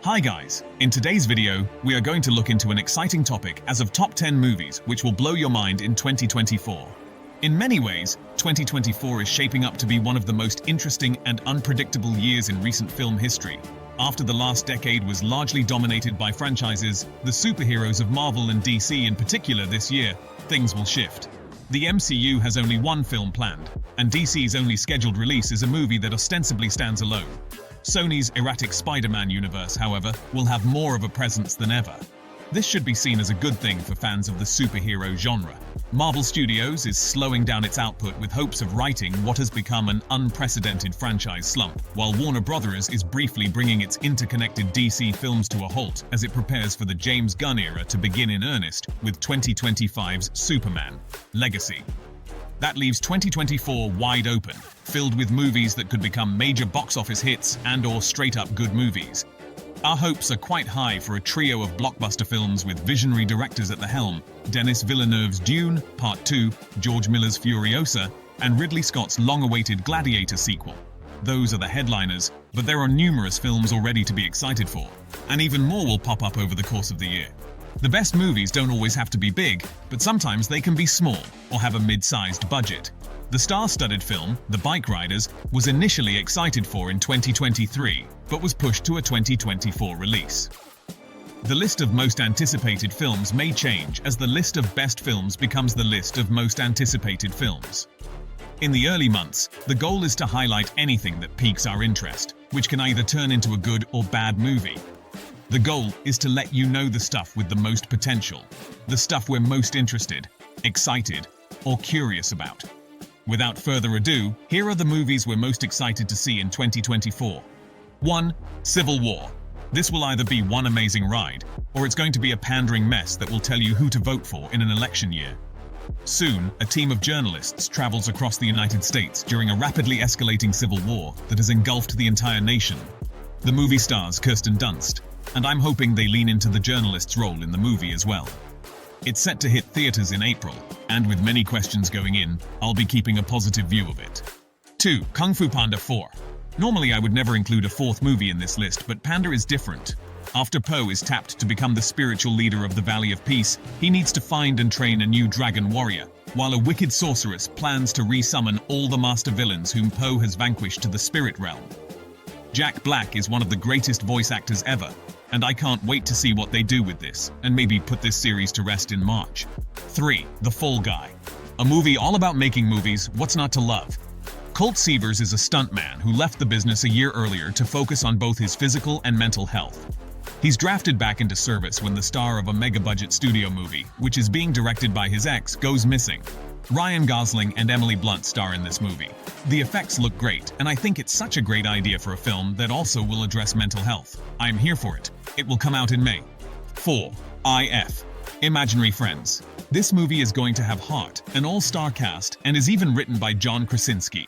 Hi guys, in today's video, we are going to look into an exciting topic as of top 10 movies which will blow your mind in 2024. In many ways, 2024 is shaping up to be one of the most interesting and unpredictable years in recent film history. After the last decade was largely dominated by franchises, the superheroes of Marvel and DC in particular this year, things will shift. The MCU has only one film planned, and DC's only scheduled release is a movie that ostensibly stands alone. Sony's erratic Spider-Man universe, however, will have more of a presence than ever. This should be seen as a good thing for fans of the superhero genre. Marvel Studios is slowing down its output with hopes of righting what has become an unprecedented franchise slump, while Warner Bros. Is briefly bringing its interconnected DC films to a halt as it prepares for the James Gunn era to begin in earnest with 2025's Superman Legacy. That leaves 2024 wide open, filled with movies that could become major box office hits and/or straight-up good movies. Our hopes are quite high for a trio of blockbuster films with visionary directors at the helm: Denis Villeneuve's Dune, Part 2, George Miller's Furiosa, and Ridley Scott's long-awaited Gladiator sequel. Those are the headliners, but there are numerous films already to be excited for, and even more will pop up over the course of the year. The best movies don't always have to be big, but sometimes they can be small or have a mid-sized budget. The star-studded film, The Bike Riders, was initially excited for in 2023, but was pushed to a 2024 release. The list of most anticipated films may change as the list of best films becomes the list of most anticipated films. In the early months, the goal is to highlight anything that piques our interest, which can either turn into a good or bad movie. The goal is to let you know the stuff with the most potential, the stuff we're most interested, excited, or curious about. Without further ado, here are the movies we're most excited to see in 2024. 1. Civil War. This will either be one amazing ride, or it's going to be a pandering mess that will tell you who to vote for in an election year. Soon, a team of journalists travels across the United States during a rapidly escalating civil war that has engulfed the entire nation. The movie stars Kirsten Dunst, and I'm hoping they lean into the journalist's role in the movie as well. It's set to hit theaters in April, and with many questions going in, I'll be keeping a positive view of it. 2. Kung Fu Panda 4. Normally I would never include a fourth movie in this list, but Panda is different. After Po is tapped to become the spiritual leader of the Valley of Peace, he needs to find and train a new dragon warrior, while a wicked sorceress plans to re-summon all the master villains whom Po has vanquished to the spirit realm. Jack Black is one of the greatest voice actors ever, and I can't wait to see what they do with this, and maybe put this series to rest in March. 3. The Fall Guy. A movie all about making movies, what's not to love? Colt Seavers is a stuntman who left the business a year earlier to focus on both his physical and mental health. He's drafted back into service when the star of a mega-budget studio movie, which is being directed by his ex, goes missing. Ryan Gosling and Emily Blunt star in this movie. The effects look great, and I think it's such a great idea for a film that also will address mental health. I'm here for it. It will come out in May. 4. IF. Imaginary Friends. This movie is going to have heart, an all-star cast, and is even written by John Krasinski.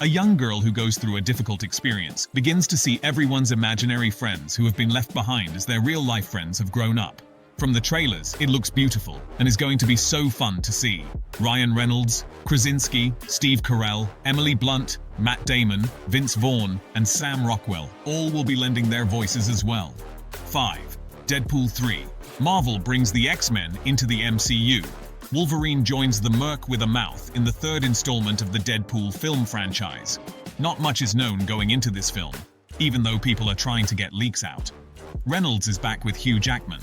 A young girl who goes through a difficult experience begins to see everyone's imaginary friends who have been left behind as their real-life friends have grown up. From the trailers, it looks beautiful and is going to be so fun to see. Ryan Reynolds, Krasinski, Steve Carell, Emily Blunt, Matt Damon, Vince Vaughn, and Sam Rockwell all will be lending their voices as well. 5. Deadpool 3. Marvel brings the X-Men into the MCU. Wolverine joins the Merc with a Mouth in the third installment of the Deadpool film franchise. Not much is known going into this film, even though people are trying to get leaks out. Reynolds is back with Hugh Jackman.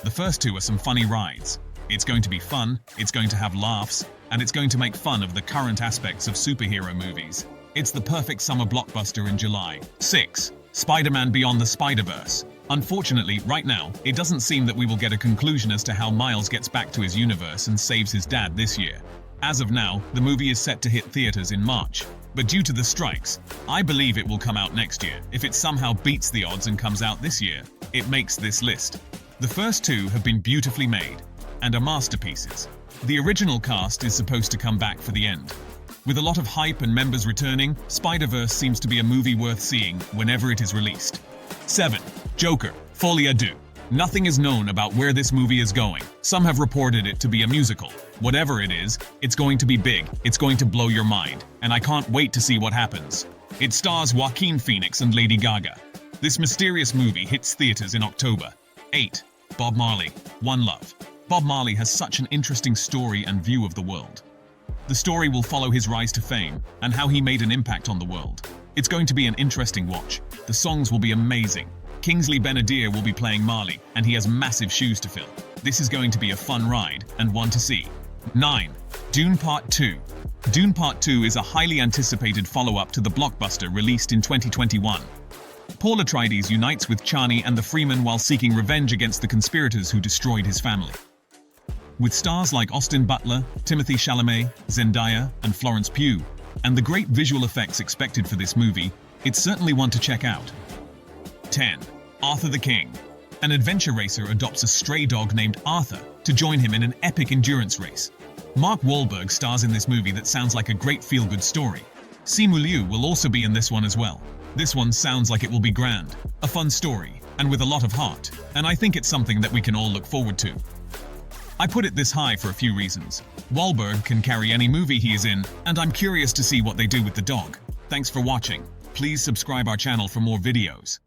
The first two are some funny rides. It's going to be fun, it's going to have laughs, and it's going to make fun of the current aspects of superhero movies. It's the perfect summer blockbuster in July. 6. SpiderMan Beyond the Spider-Verse. Unfortunately, right now, it doesn't seem that we will get a conclusion as to how Miles gets back to his universe and saves his dad this year. As of now, the movie is set to hit theaters in March. But due to the strikes, I believe it will come out next year. If it somehow beats the odds and comes out this year, it makes this list. The first two have been beautifully made, and are masterpieces. The original cast is supposed to come back for the end. With a lot of hype and members returning, Spider-Verse seems to be a movie worth seeing whenever it is released. 7. Joker, Folie à Deux. Nothing is known about where this movie is going. Some have reported it to be a musical. Whatever it is, it's going to be big, it's going to blow your mind, and I can't wait to see what happens. It stars Joaquin Phoenix and Lady Gaga. This mysterious movie hits theaters in October. 8. Bob Marley, One Love. Bob Marley has such an interesting story and view of the world. The story will follow his rise to fame and how he made an impact on the world. It's going to be an interesting watch. The songs will be amazing. Kingsley Ben-Adir will be playing Marley, and he has massive shoes to fill. This is going to be a fun ride and one to see. 9. Dune Part 2. Dune Part 2 is a highly anticipated follow-up to the blockbuster released in 2021. Paul Atreides unites with Chani and the Freeman while seeking revenge against the conspirators who destroyed his family. With stars like Austin Butler, Timothée Chalamet, Zendaya, and Florence Pugh, and the great visual effects expected for this movie, it's certainly one to check out. 10. Arthur the King. An adventure racer adopts a stray dog named Arthur to join him in an epic endurance race. Mark Wahlberg stars in this movie that sounds like a great feel-good story. Simu Liu will also be in this one as well. This one sounds like it will be grand, a fun story, and with a lot of heart, and I think it's something that we can all look forward to. I put it this high for a few reasons. Wahlberg can carry any movie he is in, and I'm curious to see what they do with the dog. Thanks for watching. Please subscribe our channel for more videos.